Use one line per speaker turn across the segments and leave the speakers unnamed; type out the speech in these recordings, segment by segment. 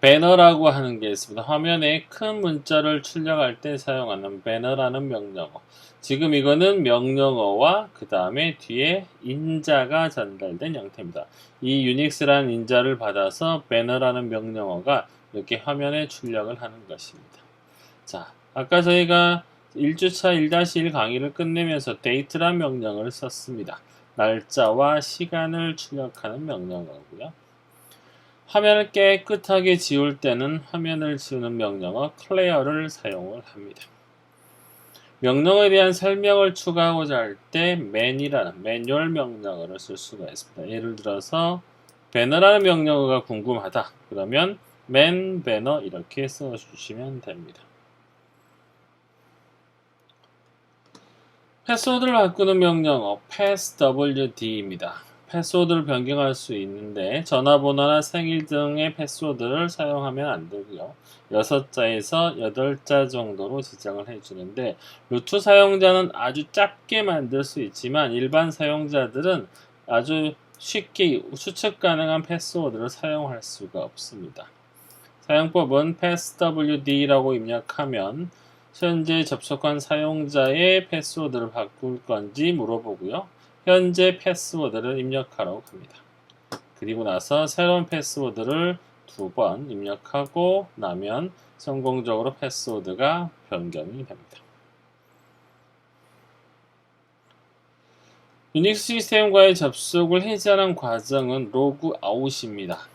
배너라고 하는 게 있습니다. 화면에 큰 문자를 출력할 때 사용하는 배너라는 명령어. 지금 이거는 명령어와 그 다음에 뒤에 인자가 전달된 형태입니다. 이 유닉스라는 인자를 받아서 배너라는 명령어가 이렇게 화면에 출력을 하는 것입니다. 자, 아까 저희가 1주차 1-1 강의를 끝내면서 date란 명령어를 썼습니다. 날짜와 시간을 출력하는 명령어고요. 화면을 깨끗하게 지울 때는 화면을 지우는 명령어 clear를 사용을 합니다. 명령어에 대한 설명을 추가하고자 할 때 man이라는 매뉴얼 명령어를 쓸 수가 있습니다. 예를 들어서 banner라는 명령어가 궁금하다. 그러면 man banner 이렇게 써주시면 됩니다. 패스워드를 바꾸는 명령어 passwd입니다. 패스워드를 변경할 수 있는데 전화번호나 생일 등의 패스워드를 사용하면 안 되고요. 6자에서 8자 정도로 지정을 해주는데 루트 사용자는 아주 짧게 만들 수 있지만 일반 사용자들은 아주 쉽게 추측 가능한 패스워드를 사용할 수가 없습니다. 사용법은 passwd라고 입력하면 현재 접속한 사용자의 패스워드를 바꿀 건지 물어보고요. 현재 패스워드를 입력하라고 합니다. 그리고 나서 새로운 패스워드를 2번 입력하고 나면 성공적으로 패스워드가 변경이 됩니다. 유닉스 시스템과의 접속을 해제하는 과정은 로그아웃입니다.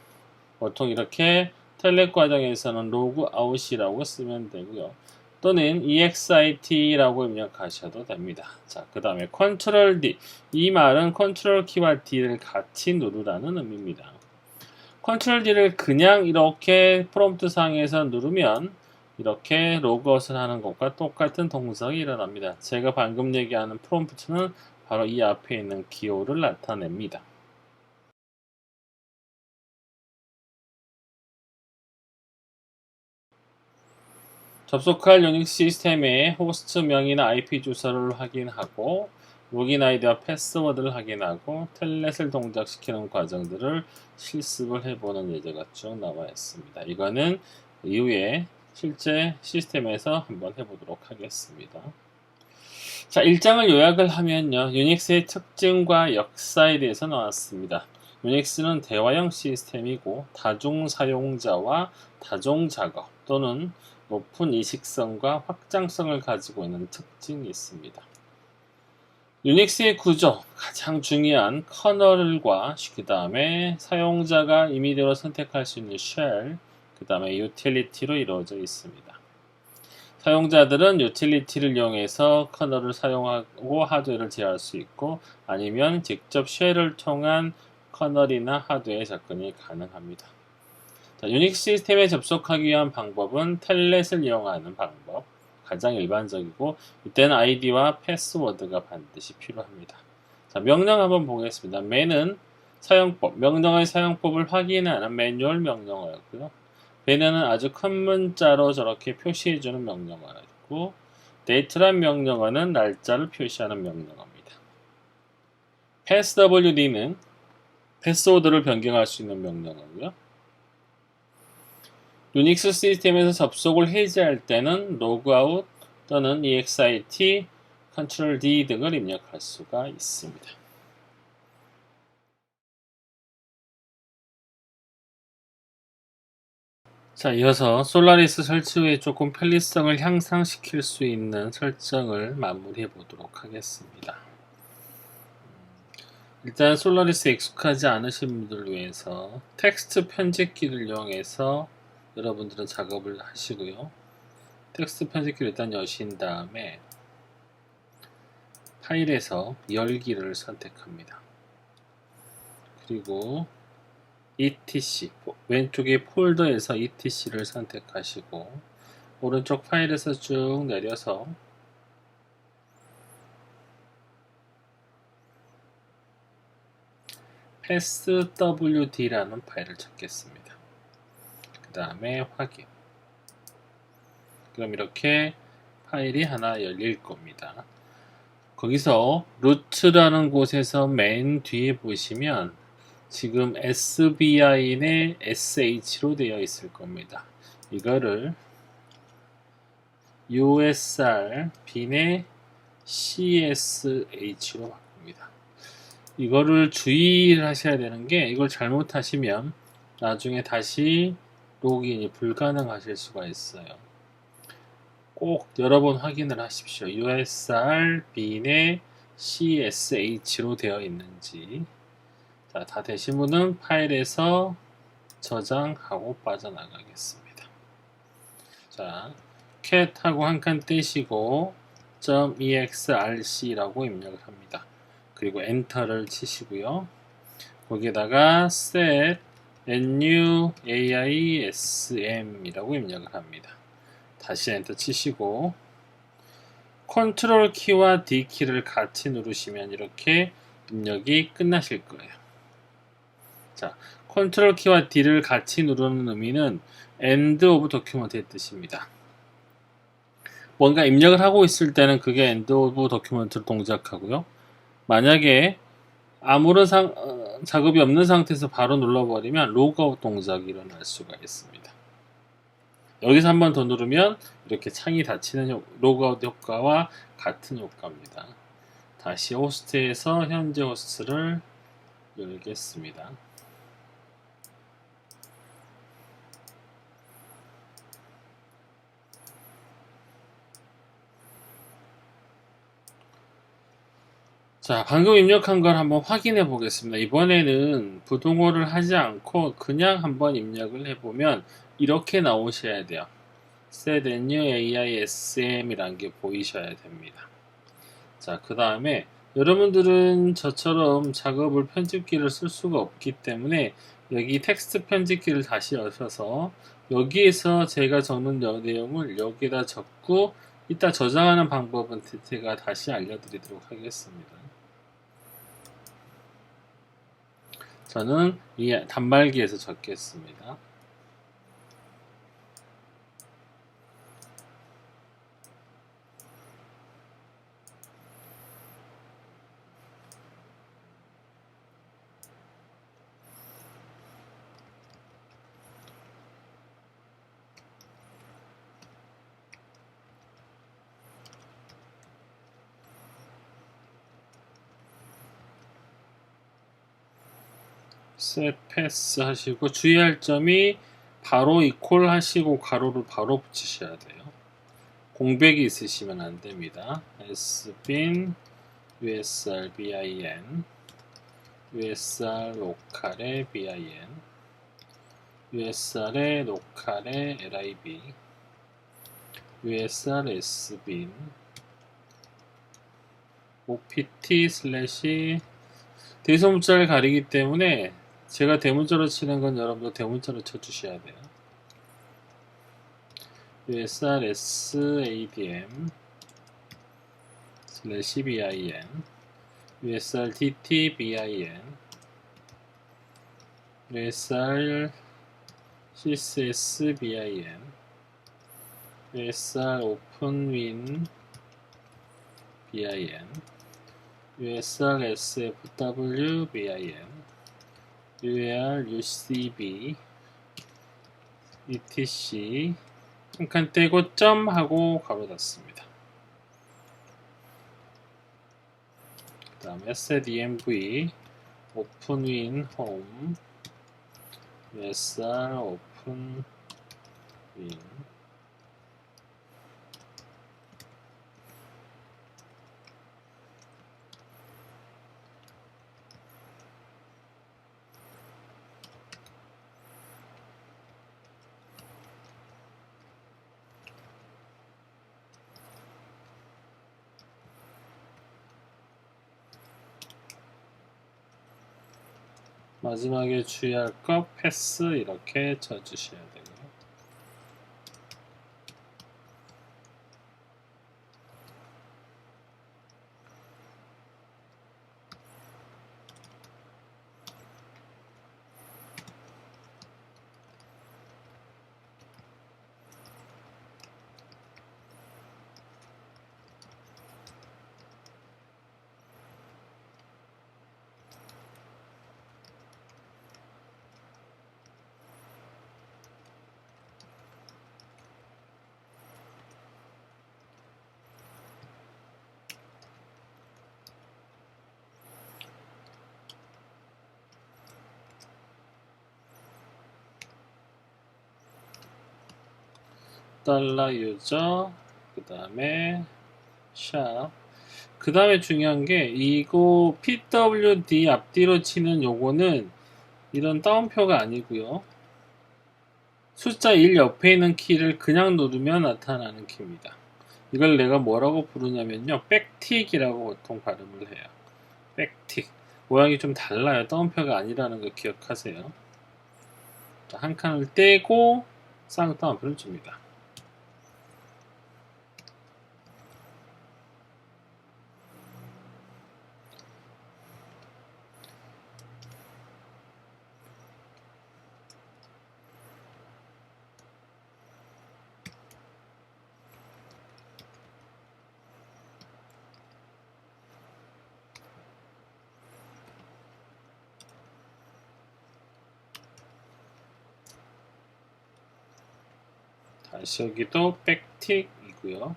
보통 이렇게 텔넷 과정에서는 로그아웃이라고 쓰면 되고요. 또는 exit라고 입력하셔도 됩니다. 자, 그 다음에 Ctrl D. 이 말은 Ctrl 키와 D를 같이 누르라는 의미입니다. Ctrl D를 그냥 이렇게 프롬프트 상에서 누르면 이렇게 로그아웃을 하는 것과 똑같은 동작이 일어납니다. 제가 방금 얘기하는 프롬프트는 바로 이 앞에 있는 기호를 나타냅니다. 접속할 유닉스 시스템의 호스트명이나 IP 주소를 확인하고 로긴 아이디와 패스워드를 확인하고 텔넷을 동작시키는 과정들을 실습을 해보는 예제가 쭉 나와 있습니다. 이거는 이후에 실제 시스템에서 한번 해보도록 하겠습니다. 자, 1장을 요약을 하면요. 유닉스의 특징과 역사에 대해서 나왔습니다. 유닉스는 대화형 시스템이고 다중 사용자와 다중 작업 또는 높은 이식성과 확장성을 가지고 있는 특징이 있습니다. 유닉스의 구조, 가장 중요한 커널과 그 다음에 사용자가 임의대로 선택할 수 있는 쉘, 그 다음에 유틸리티로 이루어져 있습니다. 사용자들은 유틸리티를 이용해서 커널을 사용하고 하드웨어를 제어할 수 있고 아니면 직접 쉘을 통한 커널이나 하드웨어에 접근이 가능합니다. 자, 유닉스 시스템에 접속하기 위한 방법은 텔넷을 이용하는 방법, 가장 일반적이고 이때는 아이디와 패스워드가 반드시 필요합니다. 자, 명령 한번 보겠습니다. man은 사용법, 명령의 사용법을 확인하는 매뉴얼 명령어였고요. 배너는 아주 큰 문자로 저렇게 표시해주는 명령어였고 date란 명령어는 날짜를 표시하는 명령어입니다. passwd는 패스워드를 변경할 수 있는 명령어고요. 유닉스 시스템에서 접속을 해제할 때는 로그아웃 또는 exit, Ctrl D 등을 입력할 수가 있습니다. 자, 이어서 솔라리스 설치 후에 조금 편리성을 향상시킬 수 있는 설정을 마무리해 보도록 하겠습니다. 일단 솔라리스에 익숙하지 않으신 분들을 위해서 텍스트 편집기를 이용해서 여러분들은 작업을 하시고요. 텍스트 편집기를 일단 여신 다음에 파일에서 열기를 선택합니다. 그리고 etc 왼쪽에 폴더에서 etc를 선택하시고 오른쪽 파일에서 쭉 내려서 passwd라는 파일을 찾겠습니다. 그 다음에 확인. 그럼 이렇게 파일이 하나 열릴 겁니다. 거기서 루트라는 곳에서 맨 뒤에 보시면 지금 SBIN의 SH로 되어 있을 겁니다. 이거를 USR 빈의 CSH로 바꿉니다. 이거를 주의를 하셔야 되는 게 이걸 잘못하시면 나중에 다시 로그인이 불가능하실 수가 있어요. 꼭 여러 번 확인을 하십시오. USR 빈의 CSH로 되어 있는지. 자, 다 되신 분은 파일에서 저장하고 빠져나가겠습니다. 자, cat하고 한 칸 떼시고 .exrc라고 입력을 합니다. 그리고 엔터를 치시고요. 거기에다가 set new aism이라고 입력을 합니다. 다시 엔터 치시고 컨트롤 키와 D 키를 같이 누르시면 이렇게 입력이 끝나실 거예요. 자, 컨트롤 키와 D를 같이 누르는 의미는 end of document의 뜻입니다. 뭔가 입력을 하고 있을 때는 그게 end of document를 동작하고요. 만약에 아무런 작업이 없는 상태에서 바로 눌러버리면 로그아웃 동작이 일어날 수가 있습니다. 여기서 한 번 더 누르면 이렇게 창이 닫히는 로그아웃 효과와 같은 효과입니다. 다시 호스트에서 현재 호스트를 열겠습니다. 자, 방금 입력한 걸 한번 확인해 보겠습니다. 이번에는 부동호를 하지 않고 그냥 한번 입력을 해보면 이렇게 나오셔야 돼요. set new aism이라는 게 보이셔야 됩니다. 자, 그 다음에 여러분들은 저처럼 작업을 편집기를 쓸 수가 없기 때문에 여기 텍스트 편집기를 다시 여셔서 여기에서 제가 적는 내용을 여기다 적고 이따 저장하는 방법은 제가 다시 알려드리도록 하겠습니다. 저는 이 단말기에서 적겠습니다. set pass 하시고 주의할 점이 바로 이퀄 하시고 가로를 바로 붙이셔야 돼요. 공백이 있으시면 안 됩니다. sbin usr bin usr 로컬의 bin usr의 로컬의 lib usr sbin opt 슬래시 대소문자를 가리기 때문에 제가 대문자로 치는 건 여러분도 대문자로 쳐주셔야 돼요. usr-sadm 슬래시 bin usr-tt-bin usr-css-bin usr-openwin bin usr-sfw bin ucb etc 한 칸 떼고 점 하고 가로 닫습니다. 그 다음에 setDMV openwin home usr openwin 마지막에 주의할 거 패스 이렇게 쳐주셔야 되고요. 달러 유저, 그 다음에 샵. 그 다음에 중요한 게 이거 pwd 앞뒤로 치는 요거는 이런 따옴표가 아니고요. 숫자 1 옆에 있는 키를 그냥 누르면 나타나는 키입니다. 이걸 내가 뭐라고 부르냐면요. 백틱이라고 보통 발음을 해요. 백틱. 모양이 좀 달라요. 따옴표가 아니라는 거 기억하세요. 자, 한 칸을 떼고 쌍따옴표를 줍니다. 다시 여기도 백틱이고요.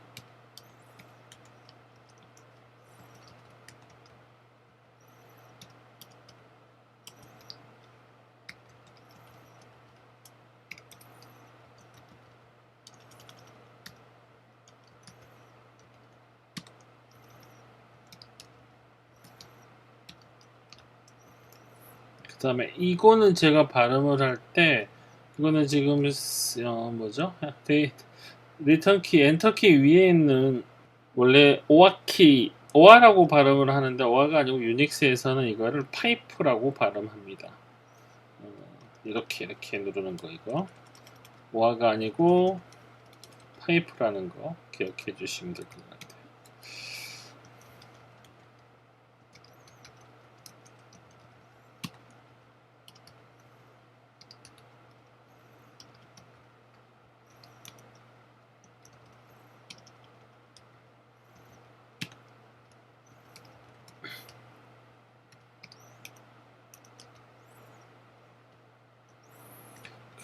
그 다음에 이거는 제가 발음을 할 때 이거는 지금 뭐죠? 리턴 키, 엔터 키 위에 있는 원래 오아키, 오아라고 발음을 하는데 오아가 아니고 유닉스에서는 이거를 파이프라고 발음합니다. 이렇게 누르는 거 이거 오아가 아니고 파이프라는 거 기억해 주시면 될 것 같아요.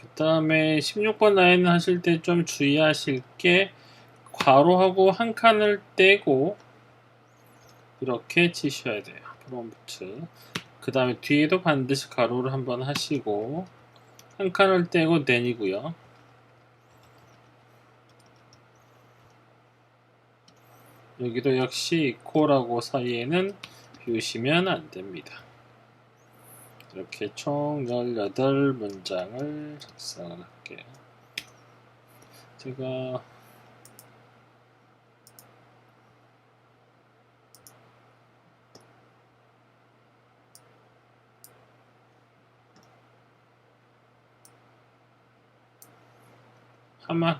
그 다음에 16번 라인 하실 때 좀 주의하실 게 괄호하고 한 칸을 떼고 이렇게 치셔야 돼요. 프롬프트. 그 다음에 뒤에도 반드시 가로를 한번 하시고 한 칸을 떼고 then이고요. 여기도 역시 equal하고 사이에는 비우시면 안됩니다. 이렇게 총 18문장을 작성을 할게요. 제가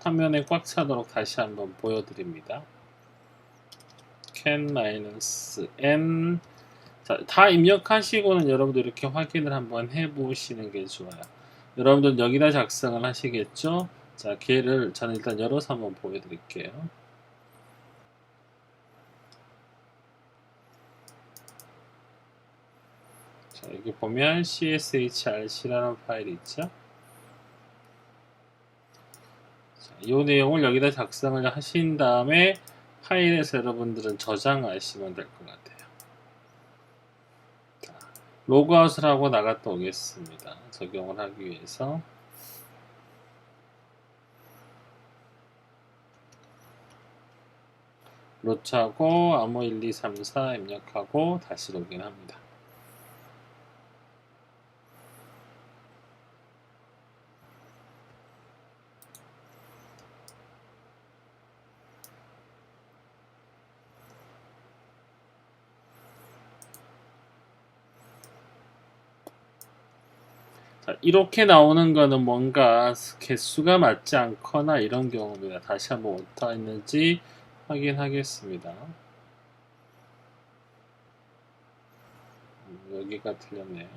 화면에 꽉 차도록 다시 한번 보여드립니다. can-n 자, 다 입력하시고는 여러분들 이렇게 확인을 한번 해보시는 게 좋아요. 여러분들 여기다 작성을 하시겠죠? 자, 걔를 저는 일단 열어서 한번 보여드릴게요. 자, 여기 보면 CSHRC라는 파일이 있죠? 자, 이 내용을 여기다 작성을 하신 다음에 파일에서 여러분들은 저장하시면 될 것 같아요. 자, 로그아웃을 하고 나갔다 오겠습니다. 적용을 하기 위해서. 로차하고 암호 1, 2, 3, 4 입력하고 다시 로그인합니다. 자, 이렇게 나오는 거는 뭔가 개수가 맞지 않거나 이런 경우입니다. 다시 한번 어디가 있는지 확인하겠습니다. 여기가 틀렸네요.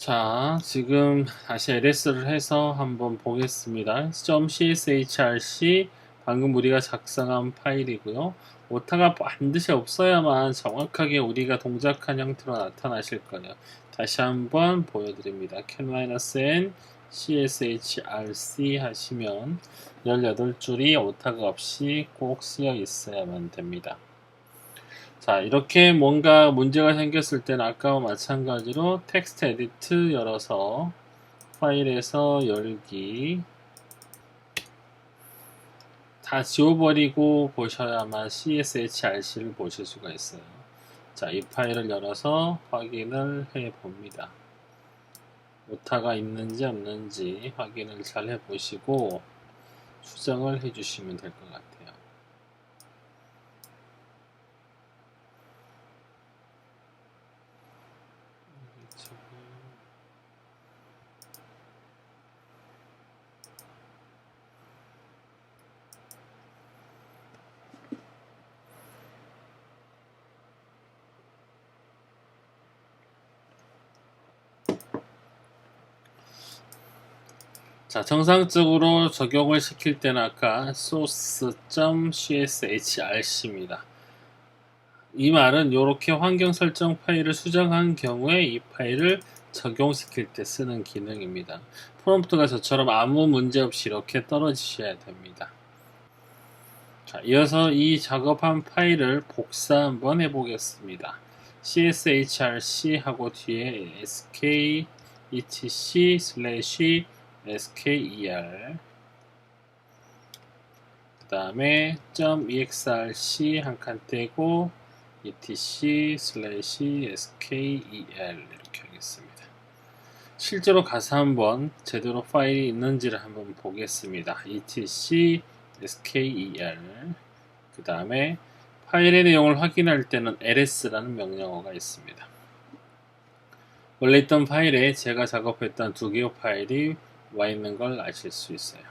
자, 지금 다시 LS를 해서 한번 보겠습니다. .cshrc 방금 우리가 작성한 파일이고요. 오타가 반드시 없어야만 정확하게 우리가 동작한 형태로 나타나실 거예요. 다시 한번 보여드립니다. can-n cshrc 하시면 18줄이 오타가 없이 꼭 쓰여 있어야만 됩니다. 자, 이렇게 뭔가 문제가 생겼을 때는 아까와 마찬가지로 텍스트 에디트 열어서 파일에서 열기 다 지워버리고 보셔야만 CSHRC를 보실 수가 있어요. 자, 이 파일을 열어서 확인을 해 봅니다. 오타가 있는지 없는지 확인을 잘 해 보시고 수정을 해 주시면 될 것 같아요. 자, 정상적으로 적용을 시킬 때는 아까 source.cshrc입니다. 이 말은 이렇게 환경 설정 파일을 수정한 경우에 이 파일을 적용시킬 때 쓰는 기능입니다. 프롬프트가 저처럼 아무 문제 없이 이렇게 떨어지셔야 됩니다. 자, 이어서 이 작업한 파일을 복사 한번 해보겠습니다. cshrc 하고 뒤에 sk etc /sker 그 다음에 .exrc 한 칸 떼고 etc/sker 이렇게 하겠습니다. 실제로 가서 한번 제대로 파일이 있는지를 한번 보겠습니다. etc/sker 그 다음에 파일의 내용을 확인할 때는 ls라는 명령어가 있습니다. 원래 있던 파일에 제가 작업했던 두 개의 파일이 와 있는 걸 아실 수 있어요.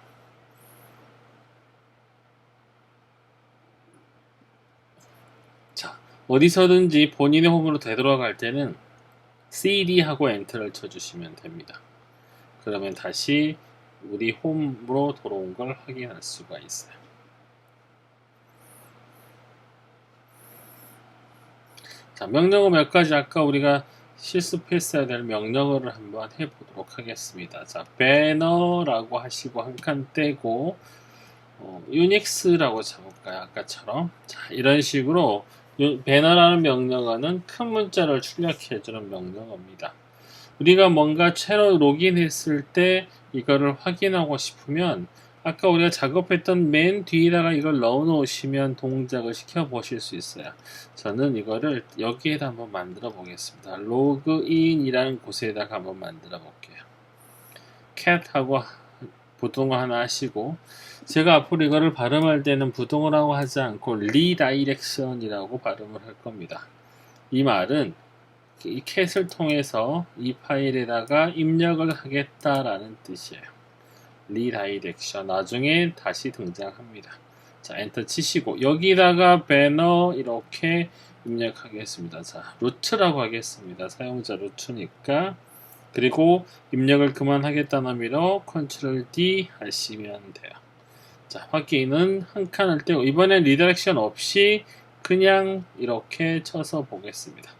자, 어디서든지 본인의 홈으로 되돌아갈 때는 cd 하고 엔터를 쳐주시면 됩니다. 그러면 다시 우리 홈으로 돌아온 걸 확인할 수가 있어요. 자, 명령어 몇 가지 아까 우리가 실습했어야 될 명령어를 한번 해보도록 하겠습니다. 자, 배너라고 하시고 한 칸 떼고 유닉스라고 잡을까요? 아까처럼. 자, 이런 식으로 배너라는 명령어는 큰 문자를 출력해주는 명령어입니다. 우리가 뭔가 새로 로그인했을 때 이거를 확인하고 싶으면 아까 우리가 작업했던 맨 뒤에다가 이걸 넣어 놓으시면 동작을 시켜 보실 수 있어요. 저는 이거를 여기에다 한번 만들어 보겠습니다. 로그인이라는 곳에다가 한번 만들어 볼게요. 캣하고 부동어 하나 하시고 제가 앞으로 이거를 발음할 때는 부동어라고 하지 않고 리다이렉션이라고 발음을 할 겁니다. 이 말은 이 캣을 통해서 이 파일에다가 입력을 하겠다라는 뜻이에요. 리다이렉션 나중에 다시 등장합니다. 자, 엔터 치시고 여기다가 배너 이렇게 입력하겠습니다. 자, 루트라고 하겠습니다. 사용자 루트니까. 그리고 입력을 그만하겠다는 의미로 컨트롤 D 하시면 돼요. 자, 확인은 한 칸을 떼고 이번엔 리다이렉션 없이 그냥 이렇게 쳐서 보겠습니다.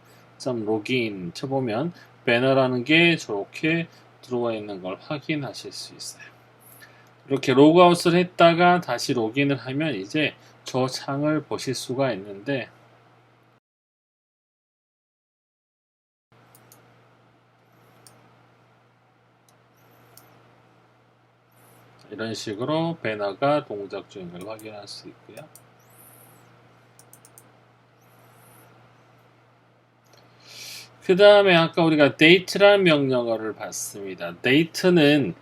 로그인 쳐보면 배너라는 게 저렇게 들어와 있는 걸 확인하실 수 있어요. 이렇게 로그아웃을 했다가 다시 로그인을 하면 이제 저 창을 보실 수가 있는데 이런 식으로 배너가 동작 중인 걸 확인할 수 있고요. 그 다음에 아까 우리가 date라는 명령어를 봤습니다. date는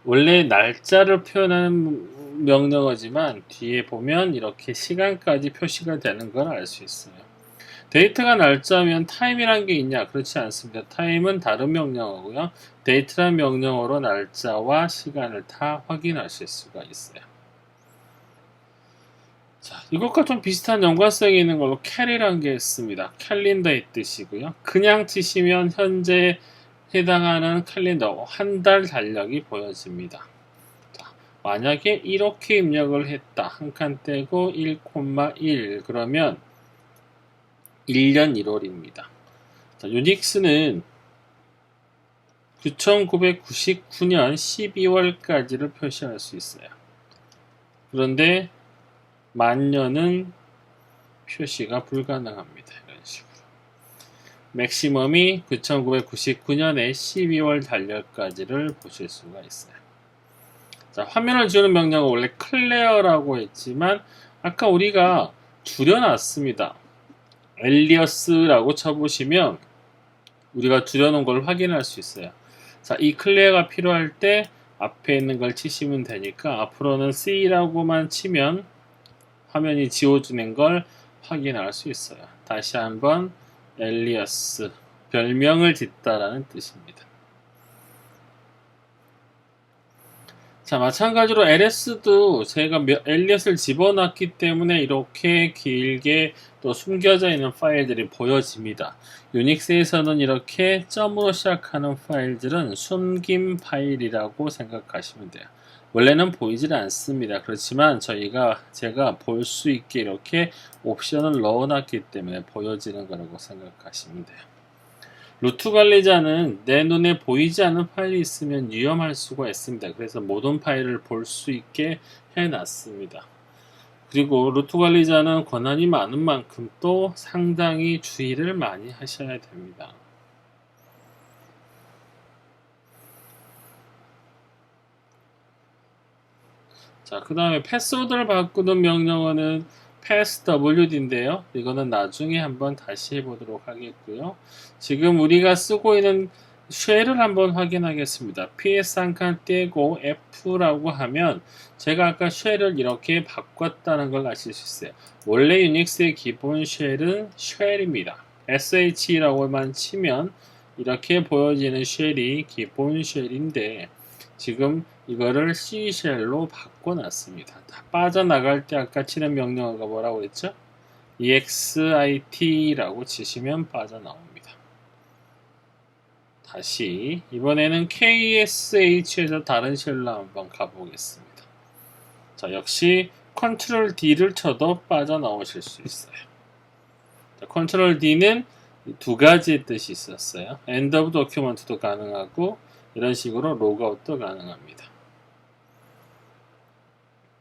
원래 날짜를 표현하는 명령어지만 뒤에 보면 이렇게 시간까지 표시가 되는 걸 알 수 있어요. 데이트가 날짜면 time이란 게 있냐? 그렇지 않습니다. time은 다른 명령어고요. date라는 명령어로 날짜와 시간을 다 확인하실 수가 있어요. 자, 이것과 좀 비슷한 연관성이 있는 걸로 carry라는 게 있습니다. 캘린더의 뜻이고요. 그냥 치시면 현재 해당하는 캘린더 한 달 달력이 보여집니다. 자, 만약에 이렇게 입력을 했다. 한 칸 떼고 1,1 그러면 1년 1월입니다. 자, 유닉스는 9999년 12월까지를 표시할 수 있어요. 그런데 만년은 표시가 불가능합니다. 이런 식으로. 맥시멈이 9999년에 12월 달력까지를 보실 수가 있어요. 자, 화면을 주는 명령은 원래 클레어라고 했지만 아까 우리가 줄여놨습니다. 엘리어스라고 쳐보시면 우리가 줄여놓은 걸 확인할 수 있어요. 자, 이 클레어가 필요할 때 앞에 있는 걸 치시면 되니까 앞으로는 C라고만 치면 화면이 지워지는 걸 확인할 수 있어요. 다시 한번 엘리어스, 별명을 짓다라는 뜻입니다. 자, 마찬가지로 LS도 제가 엘리엇을 집어넣기 때문에 이렇게 길게 또 숨겨져 있는 파일들이 보여집니다. 유닉스에서는 이렇게 점으로 시작하는 파일들은 숨긴 파일이라고 생각하시면 돼요. 원래는 보이질 않습니다. 그렇지만 제가 볼 수 있게 이렇게 옵션을 넣어놨기 때문에 보여지는 거라고 생각하시면 돼요. 루트 관리자는 내 눈에 보이지 않는 파일이 있으면 위험할 수가 있습니다. 그래서 모든 파일을 볼 수 있게 해놨습니다. 그리고 루트 관리자는 권한이 많은 만큼 또 상당히 주의를 많이 하셔야 됩니다. 자, 그 다음에 패스워드를 바꾸는 명령어는 passwd인데요. 이거는 나중에 한번 다시 해보도록 하겠고요. 지금 우리가 쓰고 있는 쉘을 한번 확인하겠습니다. ps 한 칸 떼고 f라고 하면 제가 아까 쉘을 이렇게 바꿨다는 걸 아실 수 있어요. 원래 유닉스의 기본 쉘은 쉘입니다. sh라고만 치면 이렇게 보여지는 쉘이 기본 쉘인데 지금 이거를 C쉘로 바꿔놨습니다. 빠져나갈 때 아까 치는 명령어가 뭐라고 그랬죠? exit라고 치시면 빠져나옵니다. 다시 이번에는 KSH에서 다른 쉘로 한번 가보겠습니다. 자, 역시 Ctrl D를 쳐도 빠져나오실 수 있어요. 자, Ctrl D는 두 가지의 뜻이 있었어요. End of Document도 가능하고 이런 식으로 로그아웃도 가능합니다.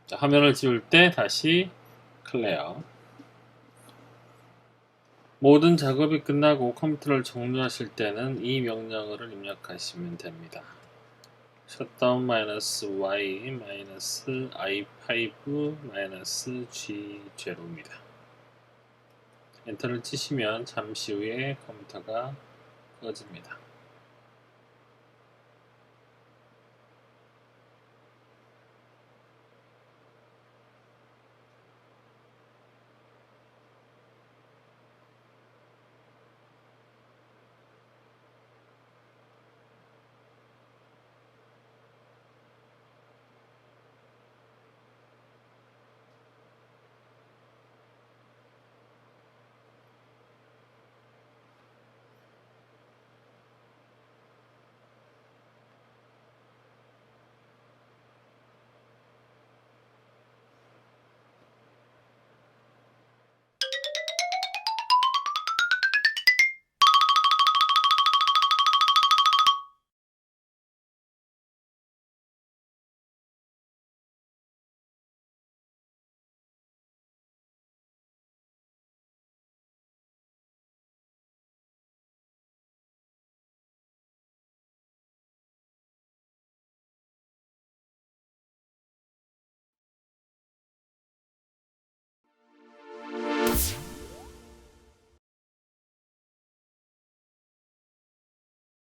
자, 화면을 지울 때 다시 클레어. 모든 작업이 끝나고 컴퓨터를 종료하실 때는 이 명령어를 입력하시면 됩니다. shutdown-y-i5-g0입니다. 엔터를 치시면 잠시 후에 컴퓨터가 꺼집니다.